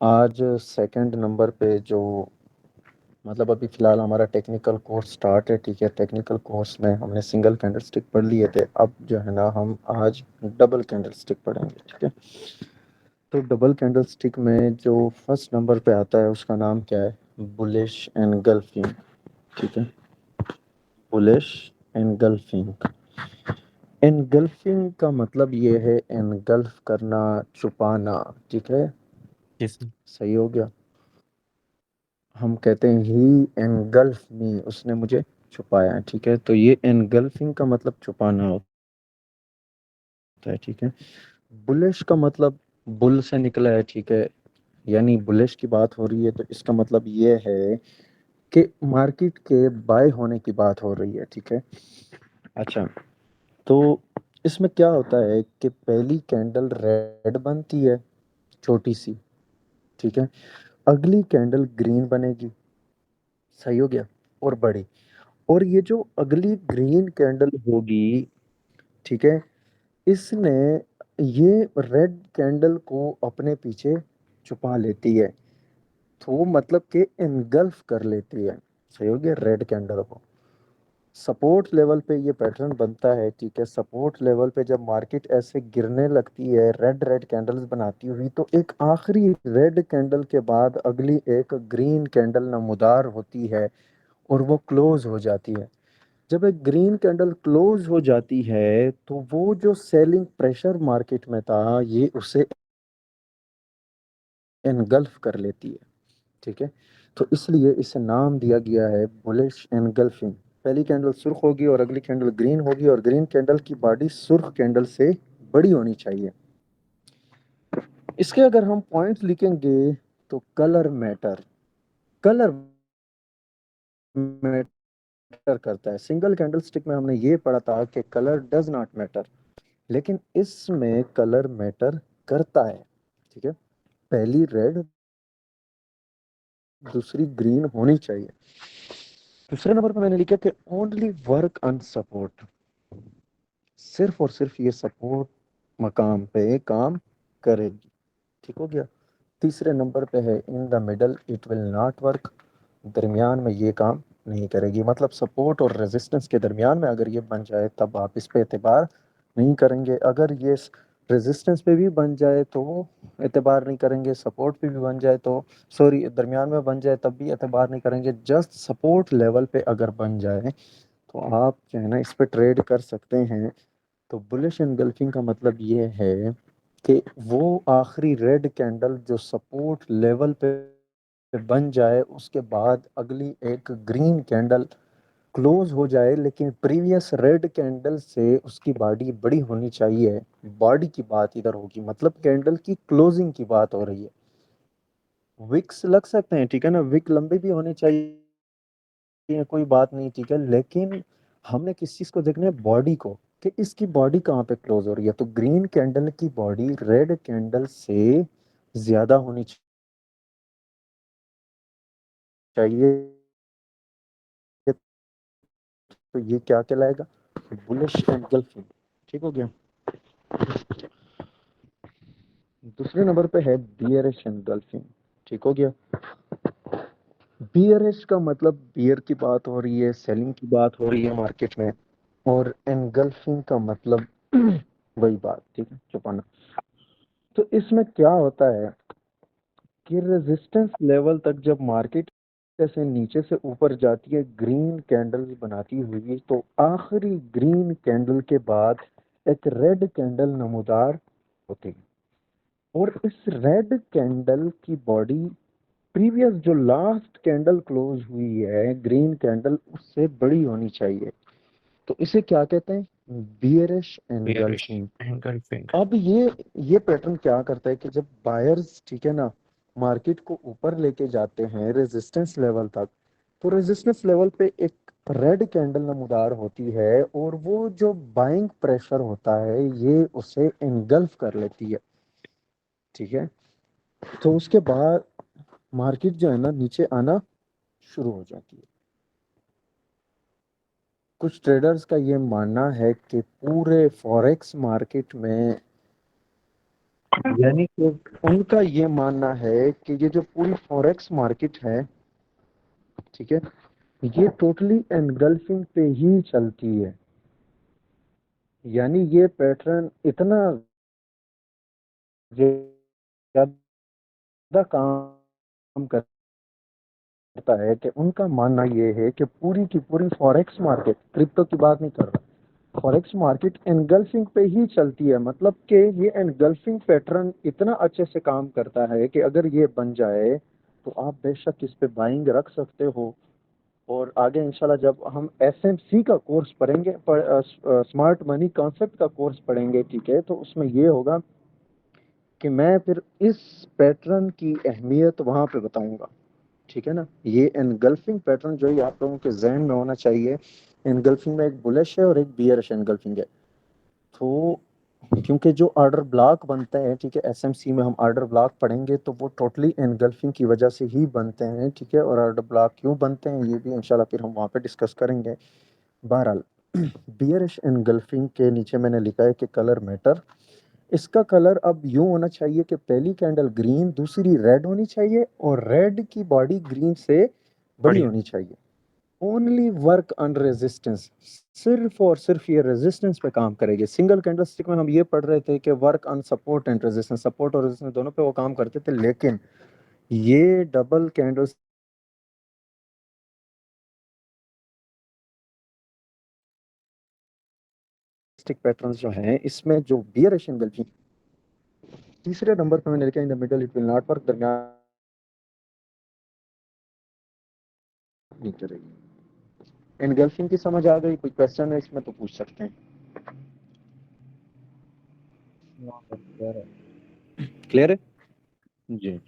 आज second number पे जो मतलब अभी फ़िलहाल हमारा टेक्निकल कोर्स स्टार्ट है, ठीक है? टेक्निकल कोर्स में हमने सिंगल कैंडलस्टिक पढ़ लिए थे। अब जो है ना हम आज डबल कैंडलस्टिक पढ़ेंगे, ठीक है? तो डबल कैंडलस्टिक में जो फर्स्ट नंबर पे आता है उसका नाम क्या है? बुलिश एनगल्फिंग, ठीक है? Bullish engulfing. एनगल्फिंग का मतलब ये है एनगल्फ करना, छुपाना, ठीक है? जी सर। सही हो गया। हम कहते हैं ही एनगल्फ मी, उसने मुझे छुपाया है, ठीक है? तो ये एनगल्फिंग का मतलब छुपाना होता है, ठीक है? बुलिश का मतलब बुल से निकला है, ठीक है? यानी बुलिश की बात हो रही है तो इसका मतलब ये है कि मार्केट के बाय होने की बात हो रही है, ठीक है? अच्छा, तो इसमें क्या होता है कि पहली कैंडल रेड बनती है, छोटी सी, ठीक है? अगली कैंडल ग्रीन बनेगी, सही हो गया, और बड़ी। और ये जो अगली ग्रीन कैंडल होगी, ठीक है, इसने ये रेड कैंडल को अपने पीछे छुपा लेती है, तो मतलब कि इनगल्फ कर लेती है, सही हो गया, रेड कैंडल को। सपोर्ट लेवल पे ये पैटर्न बनता है, ठीक है? सपोर्ट लेवल पे जब मार्केट ऐसे गिरने लगती है, रेड रेड कैंडल्स बनाती हुई, तो एक आखिरी रेड कैंडल के बाद अगली एक ग्रीन कैंडल नमूदार होती है और वो क्लोज हो जाती है। जब एक ग्रीन कैंडल क्लोज हो जाती है तो वो जो सेलिंग प्रेशर मार्केट में था ये उसे एनगल्फ कर लेती है, ठीक है? तो इसलिए इसे नाम दिया गया है बुलिश एनगल्फिंग। पहली कैंडल सुर्ख होगी और अगली कैंडल ग्रीन होगी, और ग्रीन कैंडल की बॉडी सुर्ख कैंडल से बड़ी होनी चाहिए। इसके अगर हम पॉइंट्स लिखेंगे तो कलर मैटर, कलर मैटर करता है। सिंगल कैंडल स्टिक में हमने ये पढ़ा था कि कलर डज नॉट मैटर, लेकिन इसमें कलर मैटर करता है, ठीक है? पहली रेड, दूसरी ग्रीन होनी चाहिए। दूसरे नंबर पर मैंने लिखा कि ओनली वर्क ऑन सपोर्ट, सिर्फ और सिर्फ ये सपोर्ट मकाम पे काम करेगी, ठीक हो गया। तीसरे नंबर पे है in the middle it will not work, दरमियान में ये काम नहीं करेगी। मतलब सपोर्ट और रेजिस्टेंस के दरमियान में अगर ये बन जाए तब आप इस पे एतबार नहीं करेंगे। अगर ये रेजिस्टेंस पे भी बन जाए तो एतबार नहीं करेंगे, सपोर्ट पे भी बन जाए तो, सॉरी, दरमियान में बन जाए तब भी एतबार नहीं करेंगे। जस्ट सपोर्ट लेवल पे अगर बन जाए तो आप जो है ना इस पे ट्रेड कर सकते हैं। तो बुलिश एनगल्फिंग का मतलब ये है कि वो आखिरी रेड कैंडल जो सपोर्ट लेवल पे बन जाए उसके बाद अगली एक ग्रीन कैंडल क्लोज हो जाए, लेकिन प्रीवियस रेड कैंडल से उसकी बॉडी बड़ी होनी चाहिए। बॉडी की बात इधर होगी, मतलब कैंडल की क्लोजिंग की बात हो रही है। विक्स लग सकते हैं, ठीक है ना, विक लंबे भी होने चाहिए, कोई बात नहीं, ठीक है, लेकिन हमने किस चीज को देखना है? बॉडी को, कि इसकी बॉडी कहाँ पे क्लोज हो रही है। तो ग्रीन कैंडल की बॉडी रेड कैंडल से ज्यादा होनी चाहिए, तो ये क्या कहलाएगा? बुलिश एंगल्फिंग, ठीक हो गया। दूसरे नंबर पे है बियरिश एंगल्फिंग, ठीक हो गया। बियरिश का मतलब बियर की बात हो रही है, सेलिंग की बात हो रही है मार्केट में, और एंगल्फिंग का मतलब वही बात, ठीक है, छुपाना। तो इसमें क्या होता है कि रेजिस्टेंस लेवल तक जब मार्केट से नीचे से ऊपर जाती है ग्रीन कैंडल्स बनाती हुई, तो आखिरी ग्रीन कैंडल के बाद एक रेड कैंडल नमूदार होती है, और इस रेड कैंडल की बॉडी प्रीवियस जो लास्ट कैंडल क्लोज हुई है ग्रीन कैंडल उससे बड़ी होनी चाहिए। तो इसे क्या कहते हैं? Bearish bearish engulfing. एनगल्फिंग। अब ये पैटर्न क्या करता है कि जब बायर्स, ठीक है ना, मार्केट को ऊपर लेके जाते हैं रेजिस्टेंस लेवल तक, तो रेजिस्टेंस लेवल पे एक रेड कैंडल नमूदार होती है, और वो जो बाइंग प्रेशर होता है ये उसे एंगल्फ कर लेती है, ठीक है? तो उसके बाद मार्केट जो है ना नीचे आना शुरू हो जाती है। कुछ ट्रेडर्स का ये मानना है कि पूरे फॉरेक्स मार्केट में यानी कि उनका ये मानना है कि ये जो पूरी फॉरेक्स मार्केट है, ठीक है, ये टोटली एनगल्फिंग पे ही चलती है। यानी ये पैटर्न इतना ज्यादा काम करता है कि उनका मानना ये है कि पूरी की पूरी फॉरेक्स मार्केट, क्रिप्टो की बात नहीं कर रहा, फॉरेक्स मार्केट एनगल्फिंग पे ही चलती है। मतलब कि ये एनगल्फिंग पैटर्न इतना अच्छे से काम करता है कि अगर ये बन जाए तो आप बेशक इस पे बाइंग रख सकते हो। और आगे इंशाल्लाह जब हम एसएमसी का कोर्स पढ़ेंगे, स्मार्ट मनी कॉन्सेप्ट का कोर्स पढ़ेंगे, ठीक है, तो उसमें ये होगा कि मैं फिर इस पैटर्न की अहमियत वहां पे बताऊंगा। ठीक है ना। ये एनगल्फिंग पैटर्न जो है आप लोगों के जहन में होना चाहिए। एनगल्फिंग में एक बुलिश है और एक बियरिश एनगल्फिंग है। तो क्योंकि जो ऑर्डर ब्लॉक बनते हैं, ठीक है, एसएमसी में हम ऑर्डर ब्लॉक पढ़ेंगे तो वो टोटली एनगल्फिंग की वजह से ही बनते हैं, ठीक है। और ऑर्डर ब्लॉक क्यों बनते हैं ये भी इंशाल्लाह फिर हम वहाँ पे डिस्कस करेंगे। बहरहाल बियरिश एनगल्फिंग के नीचे मैंने लिखा है कि कलर मैटर। इसका कलर अब यूं होना चाहिए कि पहली कैंडल ग्रीन, दूसरी रेड होनी चाहिए और रेड की बॉडी ग्रीन से बड़ी बढ़िया। होनी चाहिए। ओनली वर्क ऑन रेजिस्टेंस, सिर्फ और सिर्फ ये रेजिस्टेंस पे काम करेगी। सिंगल कैंडल स्टिक में हम ये पढ़ रहे थे कि work on support and resistance, support और रेजिस्टेंस दोनों पे वो काम करते थे, लेकिन ये डबल कैंडल स्टिक पैटर्न्स जो हैं इसमें जो बियरिश एंगल की तीसरे नंबर पे मैंने लिखा in the middle it will not work, दरमियान नहीं करेगी। एनगल्फिंग की समझ आ गई? कोई क्वेश्चन है इसमें तो पूछ सकते हैं। हाँ, बस यार, क्लियर है जी।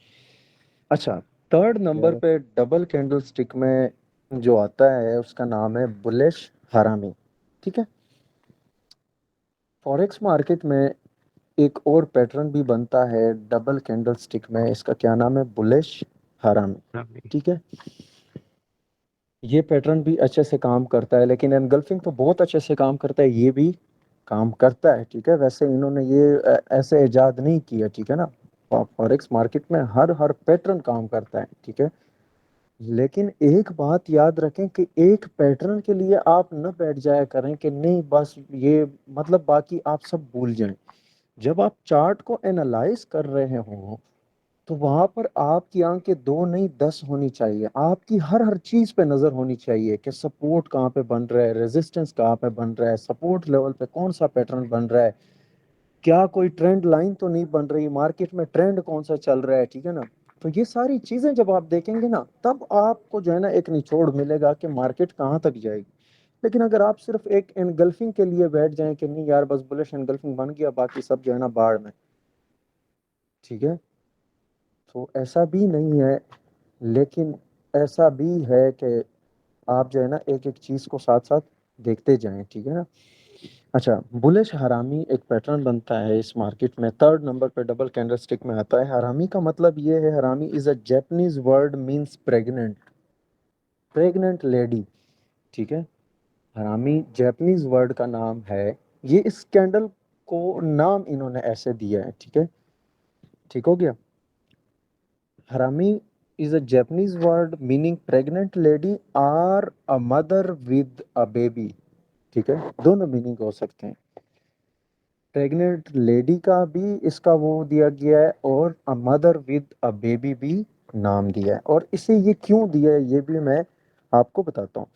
अच्छा, थर्ड नंबर यार, पे डबल कैंडल स्टिक में जो आता है उसका नाम है बुलिश हरामी। ठीक है। फॉरेक्स मार्केट में एक और पैटर्न भी बनता है डबल कैंडल स्टिक में, इसका क्या नाम है? बुलिश हरामी। ठीक है। ये पैटर्न भी अच्छे से काम करता है, लेकिन एनगल्फिंग तो बहुत अच्छे से काम करता है, ये भी काम करता है। ठीक है। वैसे इन्होंने ये ऐसे इजाद नहीं किया, ठीक है ना। फॉरेक्स मार्केट में हर हर पैटर्न काम करता है, ठीक है। लेकिन एक बात याद रखें कि एक पैटर्न के लिए आप न बैठ जाया करें कि नहीं बस ये, मतलब बाकी आप सब भूल जाएं। जब आप चार्ट को एनालाइज कर रहे हो तो वहां पर आपकी आंखें दो नहीं 10 होनी चाहिए। आपकी हर हर चीज पे नजर होनी चाहिए कि सपोर्ट कहाँ पे बन रहा है, रेजिस्टेंस कहाँ पे बन रहा है, सपोर्ट लेवल पे कौन सा पैटर्न बन रहा है, क्या कोई ट्रेंड लाइन तो नहीं बन रही, मार्केट में ट्रेंड कौन सा चल रहा है, ठीक है ना। तो ये सारी चीजें जब आप देखेंगे ना तब आपको जो है ना एक निचोड़ मिलेगा कि मार्केट कहाँ तक जाएगी। लेकिन अगर आप सिर्फ एक एनगल्फिंग के लिए बैठ जाएं कि नहीं यार बस बुलिश एनगल्फिंग बन गया बाकी सब जो है ना बाढ़ में, ठीक है, तो ऐसा भी नहीं है। लेकिन ऐसा भी है कि आप जो है ना एक एक चीज को साथ साथ देखते जाएं, ठीक है ना। अच्छा, बुलिश हरामी एक पैटर्न बनता है इस मार्केट में, थर्ड नंबर पे डबल कैंडलस्टिक में आता है। हरामी का मतलब ये है, हरामी is a Japanese word means pregnant, pregnant lady. ठीक है। हरामी जापानीज वर्ड का नाम है। ये इस कैंडल को नाम इन्होंने ऐसे दिया है, ठीक है। ठीक हो गया। हरामी is a Japanese word meaning pregnant lady और a mother with a baby. ठीक है, दोनों मीनिंग हो सकते हैं। प्रेग्नेंट लेडी का भी इसका वो दिया गया है और a mother with a baby भी नाम दिया है। और इसे ये क्यों दिया है ये भी मैं आपको बताता हूँ।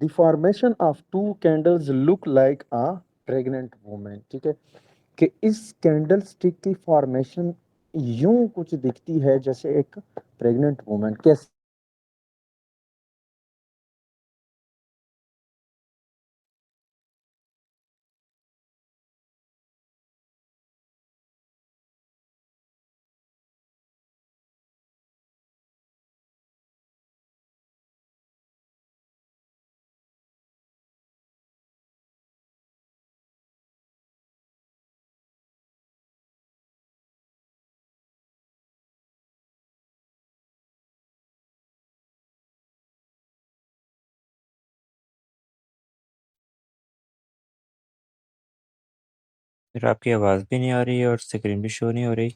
The formation of two candles look like a pregnant women. ठीक है, कि इस कैंडल स्टिक की फॉर्मेशन यूं कुछ दिखती है जैसे एक प्रेग्नेंट वुमेन। कैसे? फिर आपकी आवाज़ भी नहीं आ रही है और स्क्रीन भी शो नहीं हो रही।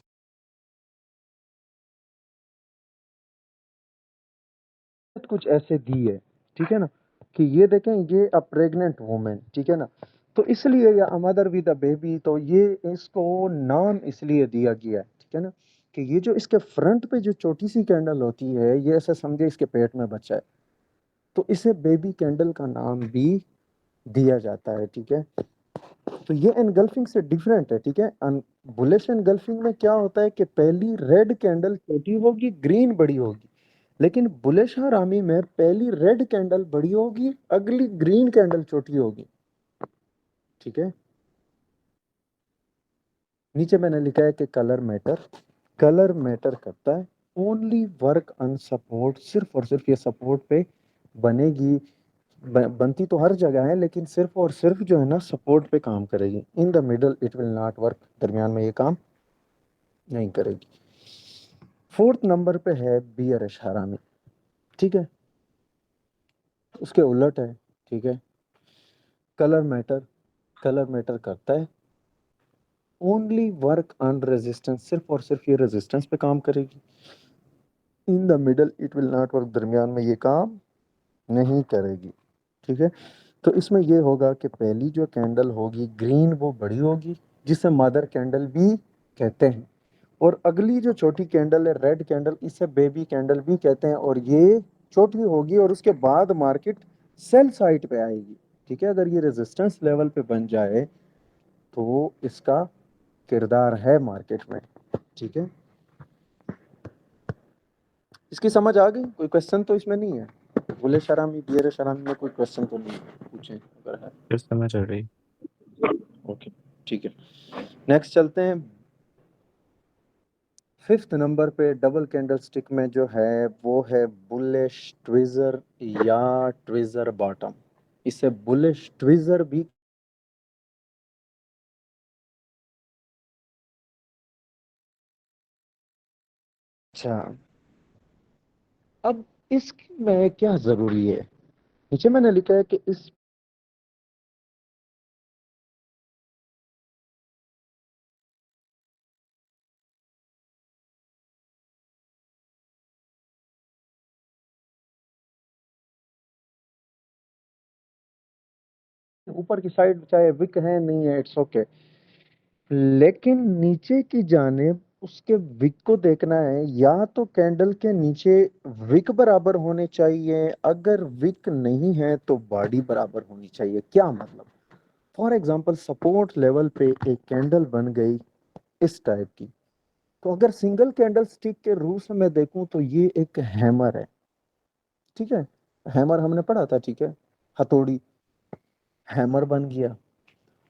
कुछ ऐसे दी है, ठीक है ना, कि ये देखें, ये अ प्रेग्नेंट वुमेन, ठीक है ना, तो इसलिए या अ मदर विद अ बेबी, तो ये इसको नाम इसलिए दिया गया है, ठीक है ना, कि ये जो इसके फ्रंट पे जो छोटी सी कैंडल होती है, ये ऐसा समझे इसके पेट में बच्चा है, तो इसे बेबी कैंडल का नाम भी दिया जाता है, ठीक है। तो ये एनगल्फिंग से डिफरेंट है, ठीक है। बुलिश एनगल्फिंग में क्या होता है कि पहली रेड कैंडल छोटी होगी, ग्रीन बड़ी होगी, लेकिन बुलिश हरामी में पहली रेड कैंडल बड़ी होगी, अगली ग्रीन कैंडल छोटी होगी, ठीक है। नीचे मैंने लिखा है कि कलर मैटर करता है, ओनली वर्क ऑन सपोर्ट, सिर्फ और सिर्फ ये सपोर्ट पे बनेगी, बनती तो हर जगह है, लेकिन सिर्फ और सिर्फ जो है ना सपोर्ट पे काम करेगी। In the middle it will not work, दरमियान में ये काम नहीं करेगी। फोर्थ नंबर पे है बियरिश हरामी, ठीक है, उसके उलट है, ठीक है। कलर मैटर कलर मैटर करता है, ओनली वर्क ऑन रेजिस्टेंस, सिर्फ और सिर्फ ये रेजिस्टेंस पे काम करेगी। In the middle it will not work, दरमियान में ये काम नहीं करेगी, ठीक है। तो इसमें ये होगा कि पहली जो कैंडल होगी ग्रीन, वो बड़ी होगी, जिसे मदर कैंडल भी कहते हैं, और अगली जो छोटी कैंडल है रेड कैंडल, इसे बेबी कैंडल भी कहते हैं, और ये छोटी होगी और उसके बाद मार्केट सेल साइड पे आएगी, ठीक है। अगर ये रेजिस्टेंस लेवल पे बन जाए तो इसका किरदार है मार्केट में, ठीक है। इसकी समझ आ गई? कोई क्वेश्चन तो इसमें नहीं है? बुले शरामी बियर शरामी में कोई क्वेश्चन तो नहीं है, पूछे अगर है। फिर समझ आ रही। ओके, ठीक है। नेक्स्ट चलते हैं। फिफ्थ नंबर पे डबल कैंडल स्टिक में जो है वो है बुलिश ट्विजर या ट्विजर बॉटम। इसे बुलिश ट्विजर भी, अच्छा, अब इसमें क्या जरूरी है? नीचे मैंने लिखा है कि इस ऊपर की साइड चाहे विक है नहीं है, इट्स ओके, लेकिन नीचे की जानिब उसके विक को देखना है। या तो कैंडल के नीचे विक बराबर होने चाहिए, अगर विक नहीं है तो बॉडी बराबर होनी चाहिए। क्या मतलब? फॉर एग्जाम्पल सपोर्ट लेवल पे एक कैंडल बन गई इस टाइप की, तो अगर सिंगल कैंडल स्टिक के रूल से मैं देखूं तो ये एक हैमर है, ठीक है। हैमर हमने पढ़ा था, ठीक है, हथौड़ी, हैमर बन गया।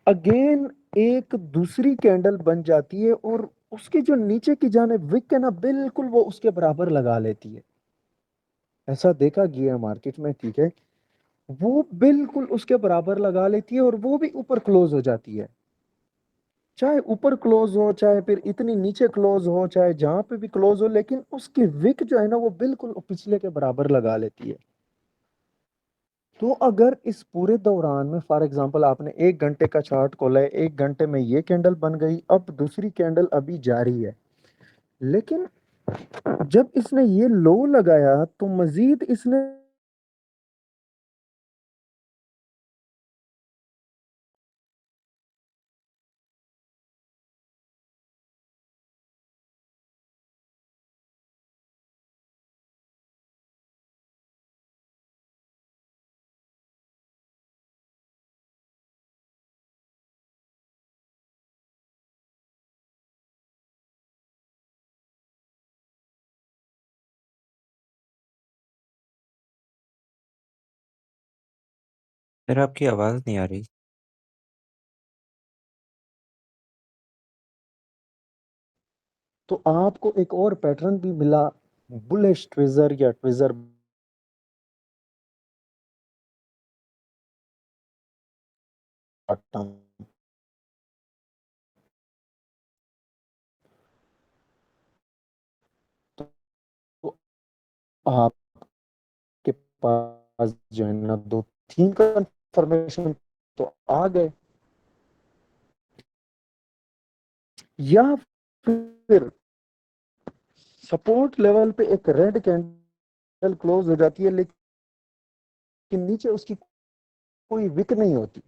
अगेन एक दूसरी कैंडल बन जाती है और उसकी जो नीचे की जाने विक है ना, बिल्कुल वो उसके बराबर लगा लेती है। ऐसा देखा गया है मार्केट में, ठीक है, वो बिल्कुल उसके बराबर लगा लेती है और वो भी ऊपर क्लोज हो जाती है। चाहे ऊपर क्लोज हो, चाहे फिर इतनी नीचे क्लोज हो, चाहे जहां पे भी क्लोज हो, लेकिन उसकी विक जो है ना वो बिल्कुल पिछले के बराबर लगा लेती है। तो अगर इस पूरे दौरान में फॉर एग्जांपल आपने 1 घंटे का चार्ट खोला है, 1 घंटे में ये कैंडल बन गई, अब दूसरी कैंडल अभी जारी है, लेकिन जब इसने ये लो लगाया तो मजीद इसने फिर आपकी आवाज़ नहीं आ रही। तो आपको एक और पैटर्न भी मिला, बुलिश ट्विजर या ट्विजर बॉटम। तो आपके पास जो है ना दो तीन कंफर्मेशन तो आ गए। या फिर सपोर्ट लेवल पे एक रेड कैंडल क्लोज हो जाती है लेकिन नीचे उसकी कोई विक नहीं होती,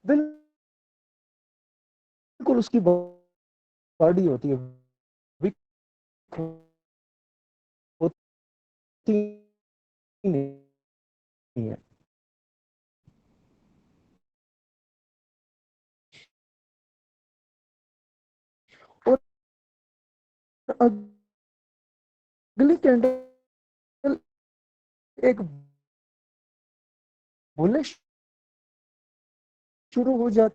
बिल्कुल उसकी बॉडी होती है, विक होती नहीं है। और अगली कैंडल एक बुलिश शुरू हो जाती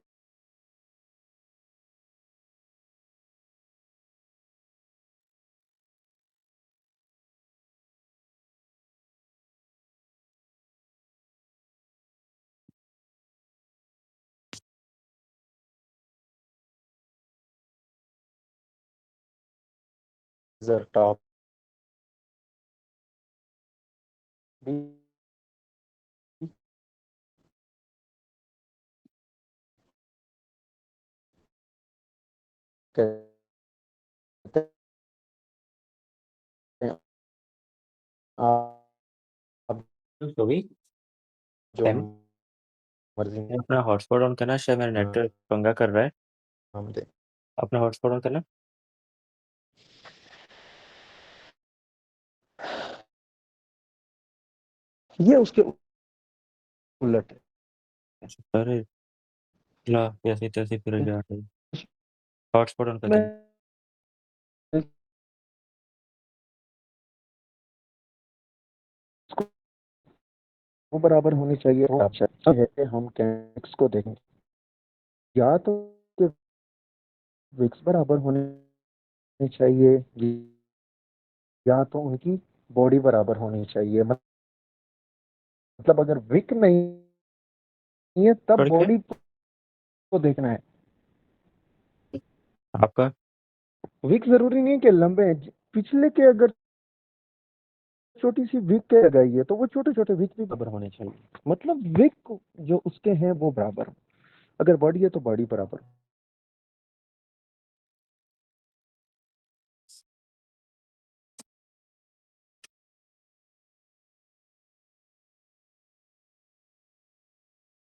है, टॉप भी कहते हैं आप तो भी जो टाइम मर्जी अपना हॉटस्पॉट ऑन करना, शायद मेरा नेटवर्क पंगा कर रहा है। नाम दे। अपना हॉटस्पॉट ऑन करना। ये उसके उलट है। अच्छा, अरे ला जैसे तैसे फिर जा रही हॉटस्पॉट ऑन कर देना। मैं वो बराबर होनी चाहिए, वो ऑप्शन है कि हम कैक्स को देखें, या तो विक्स बराबर होनी चाहिए या तो उनकी बॉडी बराबर होनी चाहिए। मतलब अगर विक नहीं है तब और क्या बॉडी को देखना है। आपका? विक जरूरी नहीं है कि लंबे हैं, पिछले के अगर छोटी सी विक के लगाई है तो वो छोटे छोटे विक भी बराबर होने चाहिए। मतलब विक जो उसके हैं वो बराबर, अगर बॉडी है तो बॉडी बराबर।